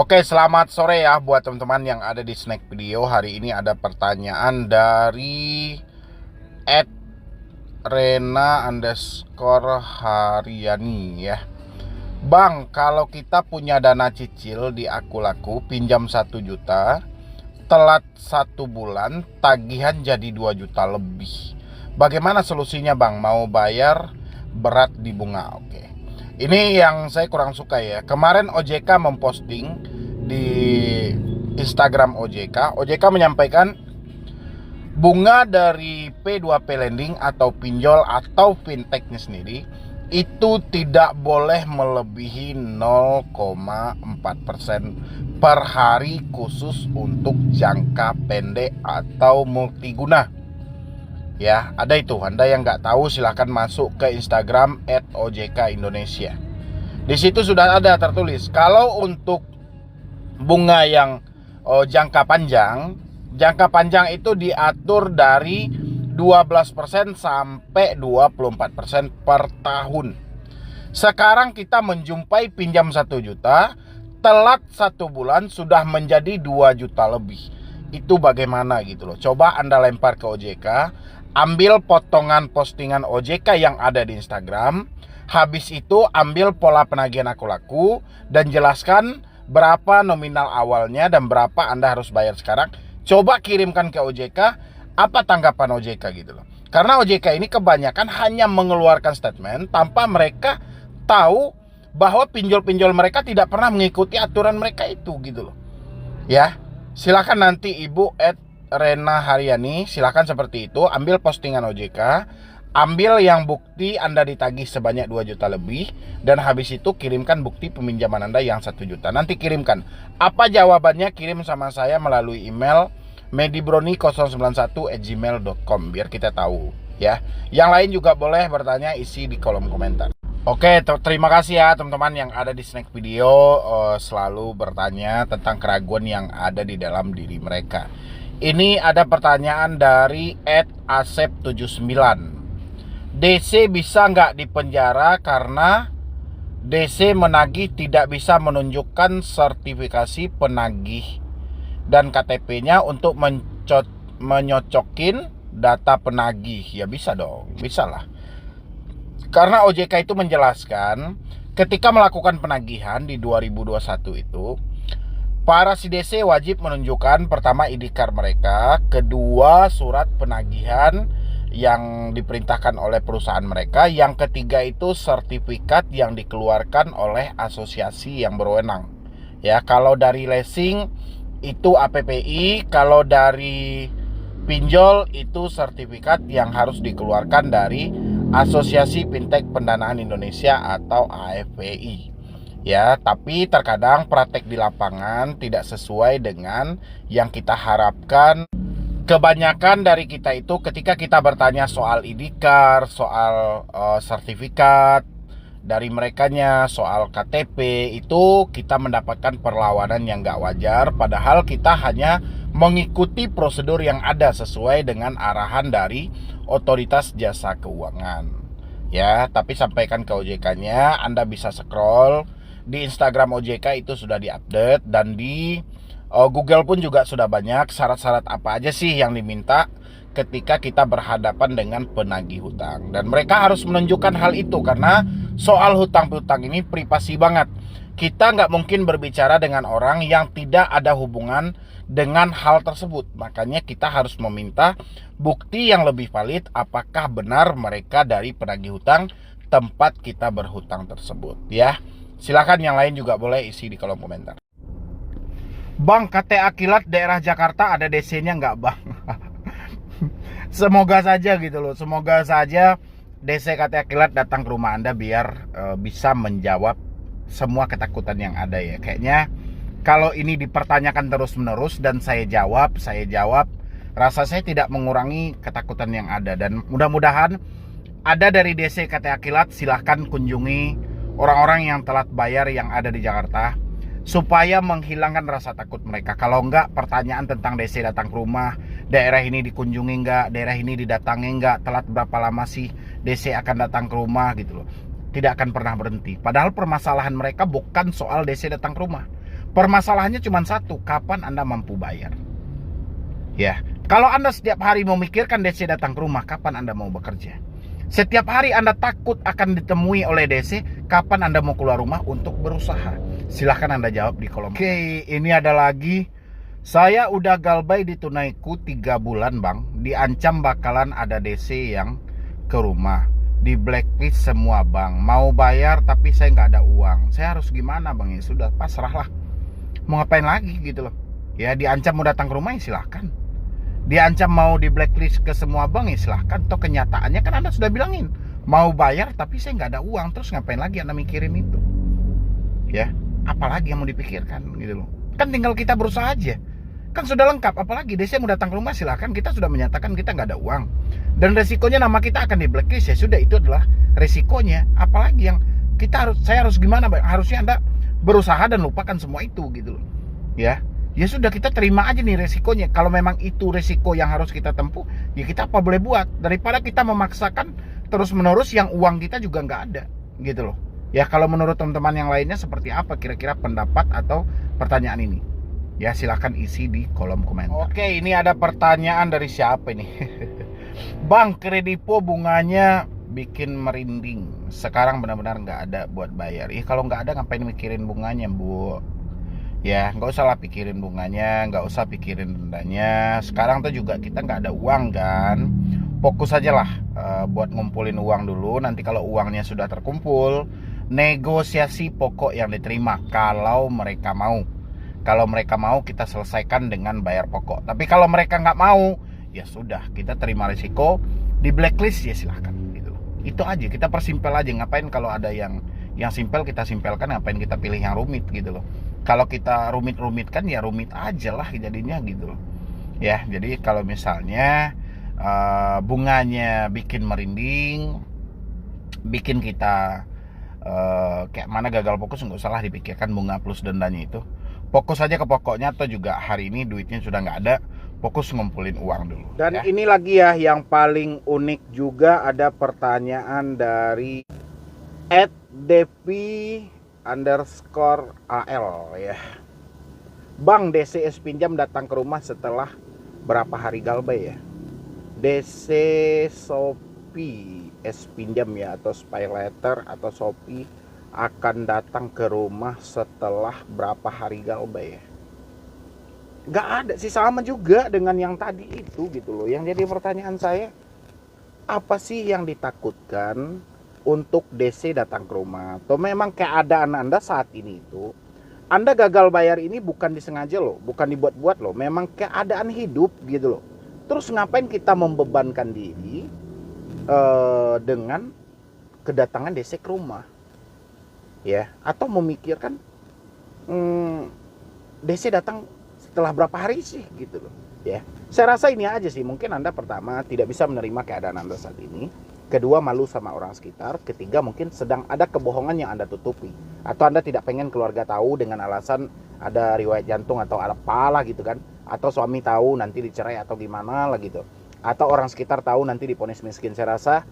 Oke, selamat sore ya buat teman-teman yang ada di Snack Video. Hari ini ada pertanyaan dari @rena_hariani ya. Bang, kalau kita punya dana cicil di Akulaku, pinjam 1 juta, telat 1 bulan, tagihan jadi 2 juta lebih. Bagaimana solusinya bang? Mau bayar berat di bunga. Oke. Ini yang saya kurang suka ya. Kemarin OJK memposting di Instagram OJK. OJK menyampaikan bunga dari P2P lending atau pinjol atau fintechnya sendiri itu tidak boleh melebihi 0,4% per hari khusus untuk jangka pendek atau multiguna. Ya, ada itu. Anda yang nggak tahu silahkan masuk ke Instagram @ojkindonesia. Di situ sudah ada tertulis kalau untuk bunga yang jangka panjang itu diatur dari 12% sampai 24% per tahun. Sekarang kita menjumpai pinjam 1 juta, telat 1 bulan sudah menjadi 2 juta lebih. Itu bagaimana gitu loh. Coba Anda lempar ke OJK, ambil potongan postingan OJK yang ada di Instagram. Habis itu ambil pola penagihan Akulaku dan jelaskan berapa nominal awalnya dan berapa Anda harus bayar sekarang. Coba kirimkan ke OJK, apa tanggapan OJK gitu loh. Karena OJK ini kebanyakan hanya mengeluarkan statement tanpa mereka tahu bahwa pinjol-pinjol mereka tidak pernah mengikuti aturan mereka itu gitu loh. Ya, silakan nanti Ibu @rena_hariani, silakan seperti itu, ambil postingan OJK, ambil yang bukti Anda ditagih sebanyak 2 juta lebih, dan habis itu kirimkan bukti peminjaman Anda yang 1 juta. Nanti kirimkan. Apa jawabannya kirim sama saya melalui email medibroni091@gmail.com biar kita tahu ya. Yang lain juga boleh bertanya, isi di kolom komentar. Oke, terima kasih ya teman-teman yang ada di Snack Video, selalu bertanya tentang keraguan yang ada di dalam diri mereka. Ini ada pertanyaan dari @asep79. DC bisa nggak dipenjara karena DC menagih tidak bisa menunjukkan sertifikasi penagih dan KTP-nya untuk menyocokin data penagih? Ya bisa dong, bisa lah. Karena OJK itu menjelaskan ketika melakukan penagihan di 2021 itu, para si DC wajib menunjukkan pertama ID card mereka, kedua surat penagihan yang diperintahkan oleh perusahaan mereka, yang ketiga itu sertifikat yang dikeluarkan oleh asosiasi yang berwenang. Ya, kalau dari leasing itu APPI, kalau dari pinjol itu sertifikat yang harus dikeluarkan dari Asosiasi Fintech Pendanaan Indonesia atau AFPI. Ya, tapi terkadang praktek di lapangan tidak sesuai dengan yang kita harapkan. Kebanyakan dari kita itu ketika kita bertanya soal ID card, soal sertifikat dari merekanya, soal KTP, itu kita mendapatkan perlawanan yang gak wajar. Padahal kita hanya mengikuti prosedur yang ada sesuai dengan arahan dari Otoritas Jasa Keuangan. Ya, tapi sampaikan ke OJK-nya. Anda bisa scroll di Instagram OJK, itu sudah diupdate, dan di Google pun juga sudah banyak syarat-syarat apa aja sih yang diminta ketika kita berhadapan dengan penagih hutang. Dan mereka harus menunjukkan hal itu karena soal hutang-hutang ini privasi banget. Kita nggak mungkin berbicara dengan orang yang tidak ada hubungan dengan hal tersebut. Makanya kita harus meminta bukti yang lebih valid apakah benar mereka dari penagih hutang tempat kita berhutang tersebut ya. Silakan yang lain juga boleh isi di kolom komentar. Bang, KTA Kilat daerah Jakarta ada DC-nya nggak bang? Semoga saja gitu loh. Semoga saja DC KTA Kilat datang ke rumah Anda biar bisa menjawab semua ketakutan yang ada ya. Kayaknya kalau ini dipertanyakan terus-menerus dan saya jawab, rasa saya tidak mengurangi ketakutan yang ada. Dan mudah-mudahan ada dari DC KTA Kilat, silahkan kunjungi orang-orang yang telat bayar yang ada di Jakarta supaya menghilangkan rasa takut mereka. Kalau enggak, pertanyaan tentang DC datang ke rumah, daerah ini dikunjungi enggak, daerah ini didatangi enggak, telat berapa lama sih DC akan datang ke rumah gitu loh. Tidak akan pernah berhenti. Padahal permasalahan mereka bukan soal DC datang ke rumah. Permasalahannya cuma satu, kapan Anda mampu bayar? Ya, kalau Anda setiap hari memikirkan DC datang ke rumah, kapan Anda mau bekerja? Setiap hari Anda takut akan ditemui oleh DC, kapan Anda mau keluar rumah untuk berusaha? Silahkan Anda jawab di kolom. Oke, ini ada lagi. Saya udah galbay di tunaiku 3 bulan bang, diancam bakalan ada DC yang ke rumah. Di blacklist semua bang, mau bayar tapi saya nggak ada uang. Saya harus gimana bang? Ya sudah, pasrah lah. Mau ngapain lagi gitu loh. Ya diancam mau datang ke rumah ya silahkan. Diancam mau di blacklist ke semua bank ya silahkan. Toh kenyataannya kan Anda sudah bilangin mau bayar tapi saya nggak ada uang. Terus ngapain lagi Anda mikirin itu? Ya, apalagi yang mau dipikirkan gitu loh. Kan tinggal kita berusaha aja. Kan sudah lengkap, apalagi DC mau datang ke rumah silahkan. Kita sudah menyatakan kita nggak ada uang. Dan resikonya nama kita akan di blacklist, ya sudah, itu adalah resikonya. Apalagi yang saya harus gimana? Harusnya Anda berusaha dan lupakan semua itu gitu loh. Ya sudah, kita terima aja nih resikonya. Kalau memang itu resiko yang harus kita tempuh, ya kita apa boleh buat. Daripada kita memaksakan terus menerus yang uang kita juga nggak ada gitu loh. Ya kalau menurut teman-teman yang lainnya seperti apa kira-kira pendapat atau pertanyaan ini? Ya silahkan isi di kolom komentar. Oke, ini ada pertanyaan dari siapa ini? Bang, kredipo bunganya bikin merinding. Sekarang benar-benar nggak ada buat bayar. Kalau nggak ada ngapain mikirin bunganya, Bu? Ya nggak usah lah pikirin bunganya, nggak usah pikirin dendanya. Sekarang tuh juga kita nggak ada uang kan. Fokus aja lah buat ngumpulin uang dulu. Nanti kalau uangnya sudah terkumpul, negosiasi pokok yang diterima kalau mereka mau. Kalau mereka mau, kita selesaikan dengan bayar pokok. Tapi kalau mereka nggak mau, ya sudah, kita terima risiko, di blacklist ya silahkan gitu. Itu aja, kita persimpel aja. Ngapain kalau ada yang simpel kita simpelkan, ngapain kita pilih yang rumit gitu loh. Kalau kita rumit-rumitkan ya rumit aja lah jadinya gitu loh. Ya, jadi kalau misalnya bunganya bikin merinding, bikin kita kayak mana gagal fokus, nggak usah lah dipikirkan bunga plus dendanya itu. Fokus aja ke pokoknya, atau juga hari ini duitnya sudah nggak ada, fokus ngumpulin uang dulu. Dan ya, ini lagi ya yang paling unik juga, ada pertanyaan dari @devi_al ya. Bang, DCS pinjam datang ke rumah setelah berapa hari galbay ya? DC Shopee S pinjam ya, atau Spy Letter atau Shopee akan datang ke rumah setelah berapa hari galbay ya? Gak ada sih, sama juga dengan yang tadi itu gitu loh. Yang jadi pertanyaan saya, apa sih yang ditakutkan untuk DC datang ke rumah? Atau memang keadaan Anda saat ini itu, Anda gagal bayar ini bukan disengaja loh, bukan dibuat-buat loh, memang keadaan hidup gitu loh. Terus ngapain kita membebankan diri dengan kedatangan DC ke rumah? Ya, atau memikirkan DC datang setelah berapa hari sih gitu loh. Ya, saya rasa ini aja sih. Mungkin Anda pertama tidak bisa menerima keadaan Anda saat ini, kedua malu sama orang sekitar, ketiga mungkin sedang ada kebohongan yang Anda tutupi, atau Anda tidak pengen keluarga tahu dengan alasan ada riwayat jantung atau apalah gitu kan, atau suami tahu nanti dicerai atau gimana lah gitu, atau orang sekitar tahu nanti diponis miskin. Saya rasa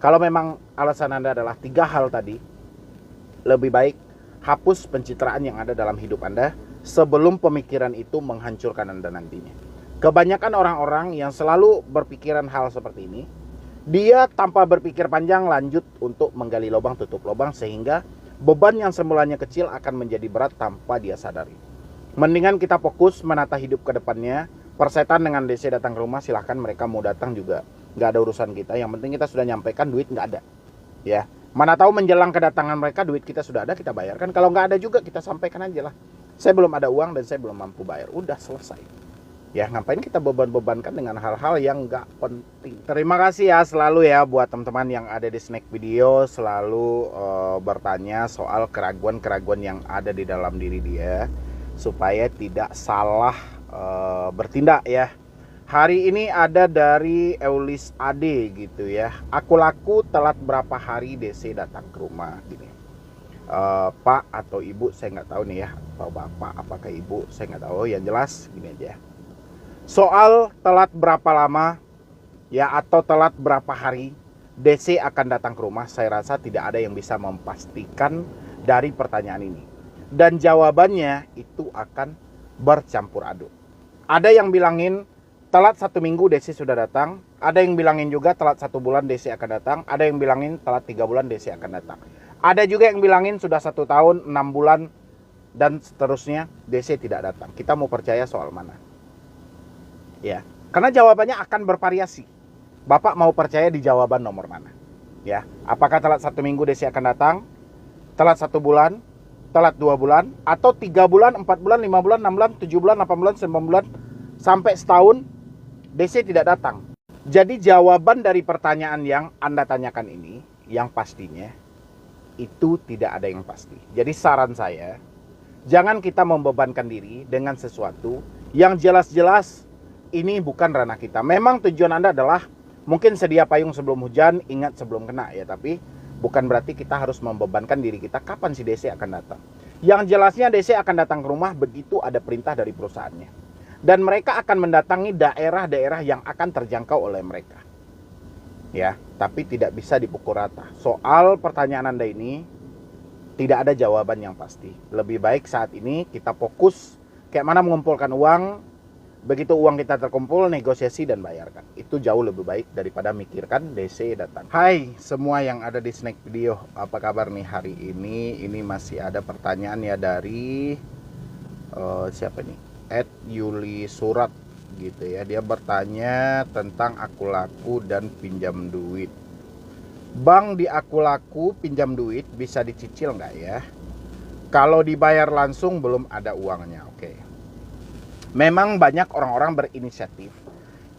kalau memang alasan Anda adalah 3 hal tadi, lebih baik hapus pencitraan yang ada dalam hidup Anda sebelum pemikiran itu menghancurkan Anda nantinya. Kebanyakan orang-orang yang selalu berpikiran hal seperti ini, dia tanpa berpikir panjang lanjut untuk menggali lubang tutup lubang, sehingga beban yang semulanya kecil akan menjadi berat tanpa dia sadari. Mendingan kita fokus menata hidup ke depannya. Persetan dengan DC datang ke rumah, silahkan, mereka mau datang juga nggak ada urusan kita. Yang penting kita sudah nyampaikan duit nggak ada. Ya, mana tahu menjelang kedatangan mereka duit kita sudah ada, kita bayarkan. Kalau nggak ada juga kita sampaikan aja lah, saya belum ada uang dan saya belum mampu bayar. Udah selesai. Ya, ngapain kita beban-bebankan dengan hal-hal yang nggak penting. Terima kasih ya selalu ya buat teman-teman yang ada di Snack Video, selalu bertanya soal keraguan-keraguan yang ada di dalam diri dia, supaya tidak salah bertindak ya. Hari ini ada dari Eulis Ade gitu ya. Aku laku telat berapa hari DC datang ke rumah gini. Pak atau ibu saya nggak tahu nih ya, atau bapak apakah ibu saya nggak tahu. Yang jelas gini aja. Soal telat berapa lama ya, atau telat berapa hari DC akan datang ke rumah, saya rasa tidak ada yang bisa memastikan dari pertanyaan ini. dan jawabannya itu akan bercampur aduk. Ada yang bilangin telat 1 minggu DC sudah datang, ada yang bilangin juga telat 1 bulan DC akan datang, ada yang bilangin telat 3 bulan DC akan datang. Ada juga yang bilangin sudah 1 tahun, 6 bulan, dan seterusnya DC tidak datang. Kita mau percaya soal mana? Ya, karena jawabannya akan bervariasi. Bapak mau percaya di jawaban nomor mana? Ya, apakah telat 1 minggu DC akan datang, telat 1 bulan, telat 2 bulan, atau 3 bulan, 4 bulan, 5 bulan, 6 bulan, 7 bulan, 8 bulan, 9 bulan, sampai setahun DC tidak datang. Jadi jawaban dari pertanyaan yang Anda tanyakan ini, yang pastinya itu tidak ada yang pasti. Jadi saran saya, jangan kita membebankan diri dengan sesuatu yang jelas-jelas ini bukan ranah kita. Memang tujuan Anda adalah mungkin sedia payung sebelum hujan, ingat sebelum kena ya, tapi bukan berarti kita harus membebankan diri kita kapan si DC akan datang. Yang jelasnya DC akan datang ke rumah begitu ada perintah dari perusahaannya. Dan mereka akan mendatangi daerah-daerah yang akan terjangkau oleh mereka. Ya, tapi tidak bisa dipukul rata. Soal pertanyaan Anda ini tidak ada jawaban yang pasti. Lebih baik saat ini kita fokus kayak mana mengumpulkan uang. Begitu uang kita terkumpul, negosiasi dan bayarkan. Itu jauh lebih baik daripada mikirkan DC datang. Hai semua yang ada di Snack Video, apa kabar nih hari ini? Ini masih ada pertanyaan ya dari siapa nih? Yuli Surat gitu ya. Dia bertanya tentang aku laku dan pinjam duit. Bang, di aku laku pinjam duit bisa dicicil nggak ya? Kalau dibayar langsung belum ada uangnya. Oke. Memang banyak orang-orang berinisiatif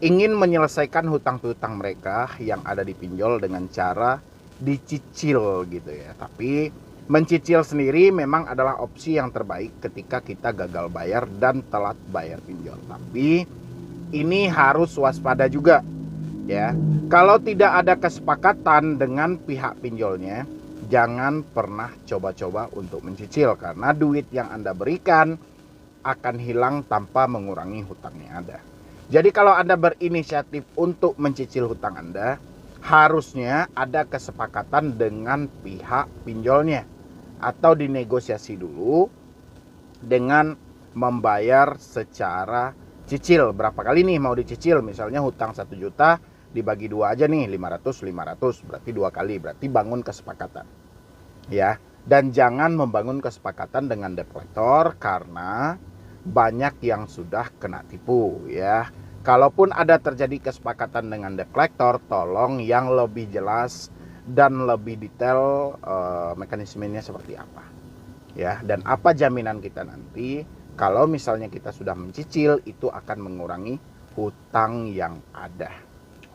ingin menyelesaikan hutang piutang mereka yang ada di pinjol dengan cara dicicil gitu ya. Tapi mencicil sendiri memang adalah opsi yang terbaik ketika kita gagal bayar dan telat bayar pinjol. Tapi ini harus waspada juga ya. Kalau tidak ada kesepakatan dengan pihak pinjolnya, jangan pernah coba-coba untuk mencicil karena duit yang Anda berikan akan hilang tanpa mengurangi hutang yang ada. Jadi kalau Anda berinisiatif untuk mencicil hutang Anda, harusnya ada kesepakatan dengan pihak pinjolnya atau dinegosiasi dulu dengan membayar secara cicil. Berapa kali nih mau dicicil? Misalnya hutang 1 juta dibagi 2 aja nih, 500 berarti 2 kali, berarti bangun kesepakatan ya. Dan jangan membangun kesepakatan dengan debt collector karena banyak yang sudah kena tipu ya. Kalaupun ada terjadi kesepakatan dengan debt collector, tolong yang lebih jelas dan lebih detail mekanismenya seperti apa ya, dan apa jaminan kita nanti kalau misalnya kita sudah mencicil itu akan mengurangi hutang yang ada.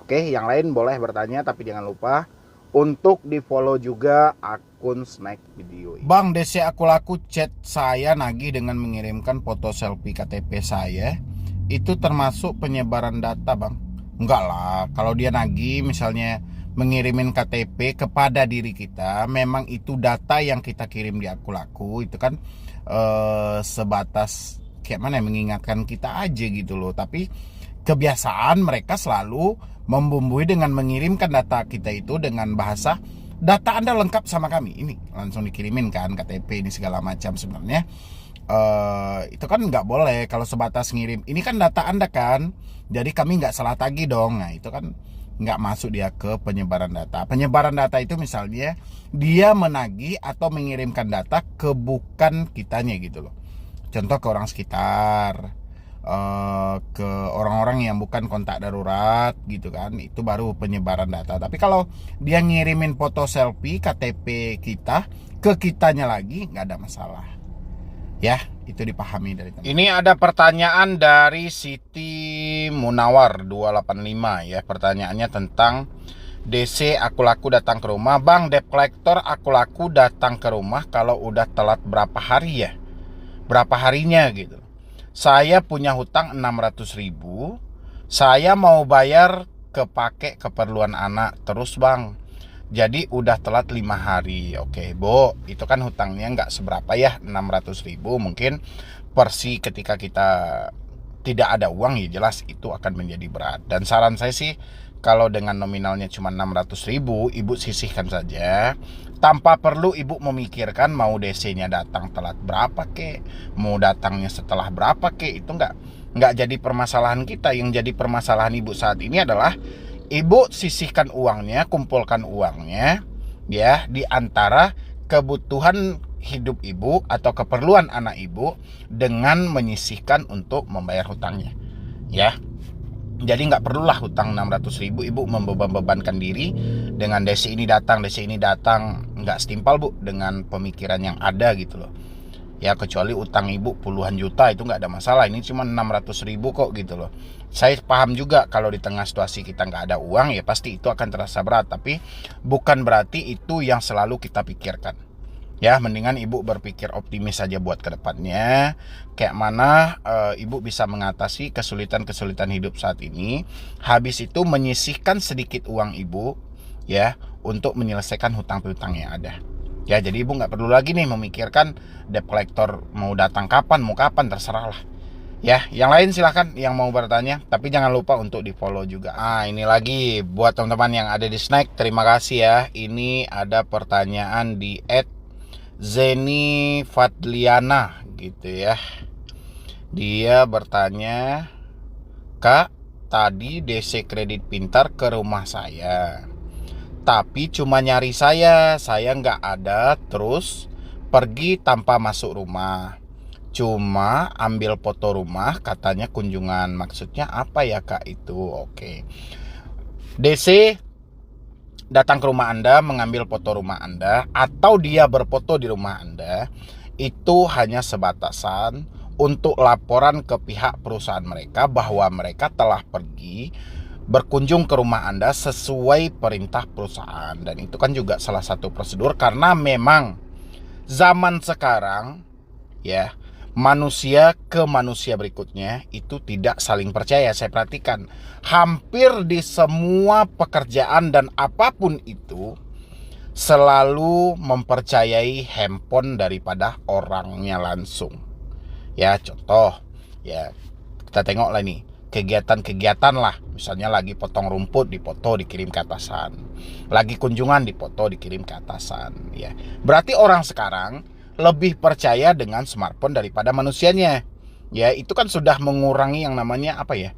Oke, yang lain boleh bertanya tapi jangan lupa untuk di follow juga akun Snack Video ini. Bang, DC aku laku chat saya nagih dengan mengirimkan foto selfie KTP saya, itu termasuk penyebaran data bang? Enggak lah, kalau dia nagih misalnya mengirimin KTP kepada diri kita, memang itu data yang kita kirim di aku laku, itu kan sebatas kayak mana mengingatkan kita aja gitu loh. Tapi kebiasaan mereka selalu membumbui dengan mengirimkan data kita itu dengan bahasa data Anda lengkap sama kami, ini langsung dikirimin kan KTP ini segala macam. Sebenarnya itu kan nggak boleh kalau sebatas ngirim ini kan data Anda kan, jadi kami nggak salah tagih dong. Nah itu kan nggak masuk dia ke penyebaran data. Penyebaran data itu misalnya dia menagih atau mengirimkan data ke bukan kitanya gitu loh. Contoh ke orang sekitar, ke orang-orang yang bukan kontak darurat gitu kan, itu baru penyebaran data. Tapi kalau dia ngirimin foto selfie KTP kita ke kitanya lagi, nggak ada masalah ya. Itu dipahami dari teman. Ini ada pertanyaan dari Siti Munawar 285 ya. Pertanyaannya tentang DC aku laku datang ke rumah. Bang, debt collector aku laku datang ke rumah kalau udah telat berapa hari ya? Berapa harinya gitu. Saya punya hutang 600.000. Saya mau bayar kepake keperluan anak terus bang. Jadi udah telat 5 hari. Oke, Bo, itu kan hutangnya nggak seberapa ya, 600.000. Mungkin persi ketika kita tidak ada uang ya jelas itu akan menjadi berat. Dan saran saya sih kalau dengan nominalnya cuma 600.000, ibu sisihkan saja tanpa perlu ibu memikirkan mau DC-nya datang telat berapa kek, mau datangnya setelah berapa kek. Itu nggak jadi permasalahan kita. Yang jadi permasalahan ibu saat ini adalah ibu sisihkan uangnya, kumpulkan uangnya ya di antara kebutuhan hidup ibu atau keperluan anak ibu dengan menyisihkan untuk membayar hutangnya ya. Jadi nggak perlulah hutang 600.000 ibu membebankan diri dengan DC ini datang nggak setimpal bu dengan pemikiran yang ada gitu loh ya. Kecuali utang ibu puluhan juta itu nggak ada masalah, ini cuma 600.000 kok gitu loh. Saya paham juga kalau di tengah situasi kita nggak ada uang ya pasti itu akan terasa berat, tapi bukan berarti itu yang selalu kita pikirkan ya. Mendingan ibu berpikir optimis saja buat kedepannya, kayak mana ibu bisa mengatasi kesulitan-kesulitan hidup saat ini, habis itu menyisihkan sedikit uang ibu ya untuk menyelesaikan hutang-hutang yang ada ya. Jadi ibu nggak perlu lagi nih memikirkan debt collector mau datang kapan, mau kapan, terserah lah ya. Yang lain silahkan yang mau bertanya, tapi jangan lupa untuk di follow juga. Ini lagi buat teman-teman yang ada di Snack, terima kasih ya. Ini ada pertanyaan di Zeni Fadliana gitu ya. Dia bertanya, Kak, tadi DC kredit pintar ke rumah saya, tapi cuma nyari saya nggak ada, terus pergi tanpa masuk rumah, cuma ambil foto rumah, katanya kunjungan. Maksudnya apa ya Kak itu? Oke, DC datang ke rumah Anda, mengambil foto rumah Anda, atau dia berfoto di rumah Anda, itu hanya sebatasan untuk laporan ke pihak perusahaan mereka bahwa mereka telah pergi berkunjung ke rumah Anda sesuai perintah perusahaan. Dan itu kan juga salah satu prosedur, karena memang zaman sekarang ya, manusia ke manusia berikutnya itu tidak saling percaya. Saya perhatikan hampir di semua pekerjaan dan apapun itu selalu mempercayai handphone daripada orangnya langsung ya. Contoh ya, kita tengok lah nih kegiatan-kegiatan lah, misalnya lagi potong rumput dipoto dikirim ke atasan, lagi kunjungan dipoto dikirim ke atasan ya. Berarti orang sekarang lebih percaya dengan smartphone daripada manusianya ya. Itu kan sudah mengurangi yang namanya apa ya,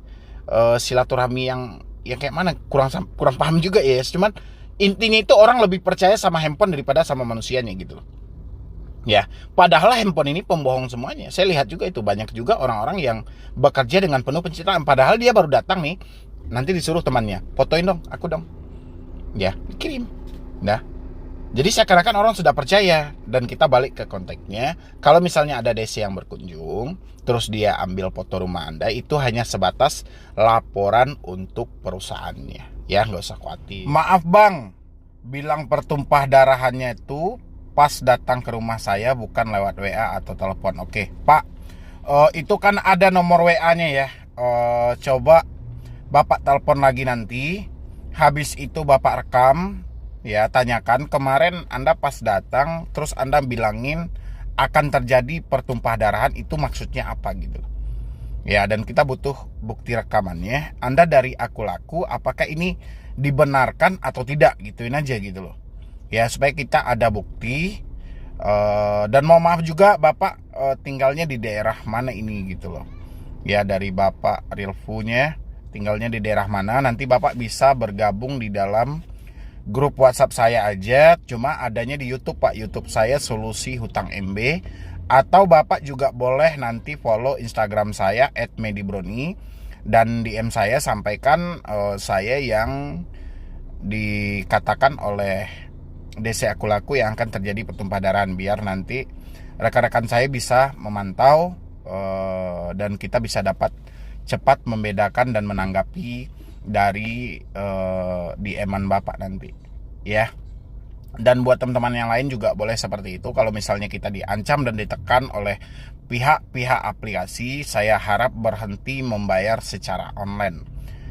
silaturahmi yang kayak mana, kurang paham juga ya. Cuman intinya itu orang lebih percaya sama handphone daripada sama manusianya gitu loh ya. Padahal handphone ini pembohong semuanya. Saya lihat juga itu banyak juga orang-orang yang bekerja dengan penuh pencitraan, padahal dia baru datang nih, nanti disuruh temannya, fotoin dong aku dong ya, dikirim. Nah, jadi seakan-akan orang sudah percaya. Dan kita balik ke konteksnya, kalau misalnya ada DC yang berkunjung terus dia ambil foto rumah Anda, itu hanya sebatas laporan untuk perusahaannya ya, nggak usah khawatir. Maaf bang, bilang pertumpah darahannya itu pas datang ke rumah saya, bukan lewat WA atau telepon. Oke Pak, itu kan ada nomor WA-nya ya. Coba Bapak telepon lagi nanti, habis itu Bapak rekam ya, tanyakan kemarin Anda pas datang terus Anda bilangin akan terjadi pertumpah darahan, itu maksudnya apa gitu ya. Dan kita butuh bukti rekamannya. Anda dari aku laku, apakah ini dibenarkan atau tidak, gituin aja gitu loh ya, supaya kita ada bukti. Dan mau maaf juga Bapak tinggalnya di daerah mana ini gitu loh ya. Dari Bapak realfunya tinggalnya di daerah mana, nanti Bapak bisa bergabung di dalam grup WhatsApp saya aja, cuma adanya di YouTube Pak. YouTube saya Solusi Hutang MB. Atau Bapak juga boleh nanti follow Instagram saya @medibroni, dan DM saya, sampaikan saya yang dikatakan oleh DC aku laku yang akan terjadi pertumpah darahan, biar nanti rekan-rekan saya bisa memantau dan kita bisa dapat cepat membedakan dan menanggapi dari DM-an Bapak nanti ya. Dan buat teman-teman yang lain juga boleh seperti itu. Kalau misalnya kita diancam dan ditekan oleh pihak-pihak aplikasi, saya harap berhenti membayar secara online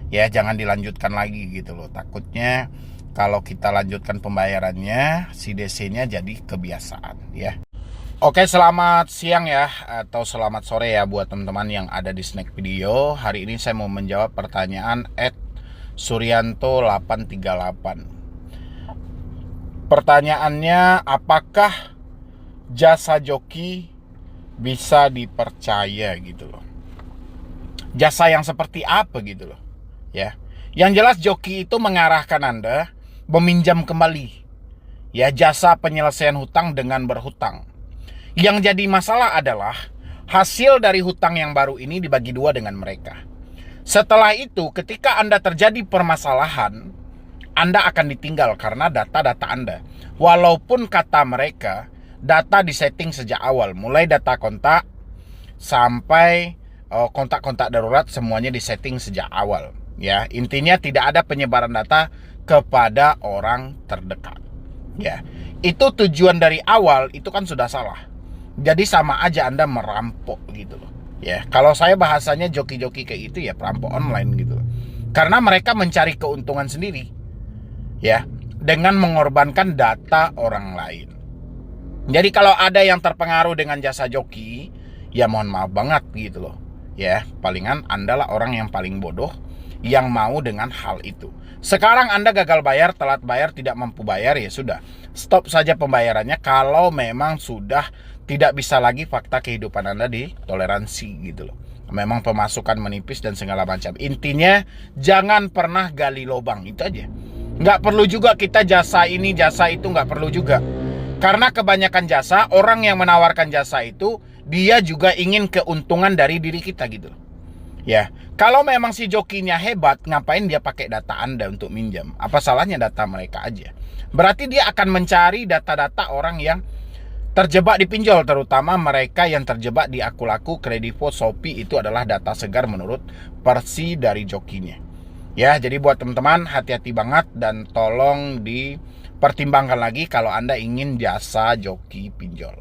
ya, jangan dilanjutkan lagi gitu loh. Takutnya kalau kita lanjutkan pembayarannya, si DC-nya jadi kebiasaan ya. Oke, selamat siang ya, atau selamat sore ya buat teman-teman yang ada di Snack Video. Hari ini saya mau menjawab pertanyaan Suryanto 838. Pertanyaannya, apakah jasa joki bisa dipercaya gitu loh? Jasa yang seperti apa gitu loh, ya. Yang jelas joki itu mengarahkan Anda meminjam kembali, ya, jasa penyelesaian hutang dengan berhutang. Yang jadi masalah adalah hasil dari hutang yang baru ini dibagi dua dengan mereka. Setelah itu, ketika Anda terjadi permasalahan, Anda akan ditinggal karena data-data Anda. Walaupun kata mereka, data disetting sejak awal, mulai data kontak sampai kontak-kontak darurat semuanya disetting sejak awal. Ya, intinya tidak ada penyebaran data kepada orang terdekat. Ya, itu tujuan dari awal itu kan sudah salah. Jadi sama aja Anda merampok gitu loh. Ya, kalau saya bahasanya joki-joki kayak itu ya perampok online gitu loh. Karena mereka mencari keuntungan sendiri. Ya, dengan mengorbankan data orang lain. Jadi kalau ada yang terpengaruh dengan jasa joki, ya mohon maaf banget gitu loh. Ya, palingan Anda lah orang yang paling bodoh yang mau dengan hal itu. Sekarang Anda gagal bayar, telat bayar, tidak mampu bayar, ya sudah. Stop saja pembayarannya kalau memang sudah tidak bisa lagi fakta kehidupan Anda ditoleransi gitu loh. Memang pemasukan menipis dan segala macam. Intinya jangan pernah gali lubang, itu aja. Nggak perlu juga kita jasa ini, jasa itu, nggak perlu juga. Karena kebanyakan jasa, orang yang menawarkan jasa itu, dia juga ingin keuntungan dari diri kita gitu. Ya, kalau memang si jokinya hebat, ngapain dia pakai data Anda untuk minjam? Apa salahnya data mereka aja? Berarti dia akan mencari data-data orang yang terjebak di pinjol, terutama mereka yang terjebak di Akulaku, Kredivo, Shopee. Itu adalah data segar menurut versi dari jokinya. Ya, jadi buat teman-teman hati-hati banget dan tolong dipertimbangkan lagi kalau Anda ingin jasa joki pinjol.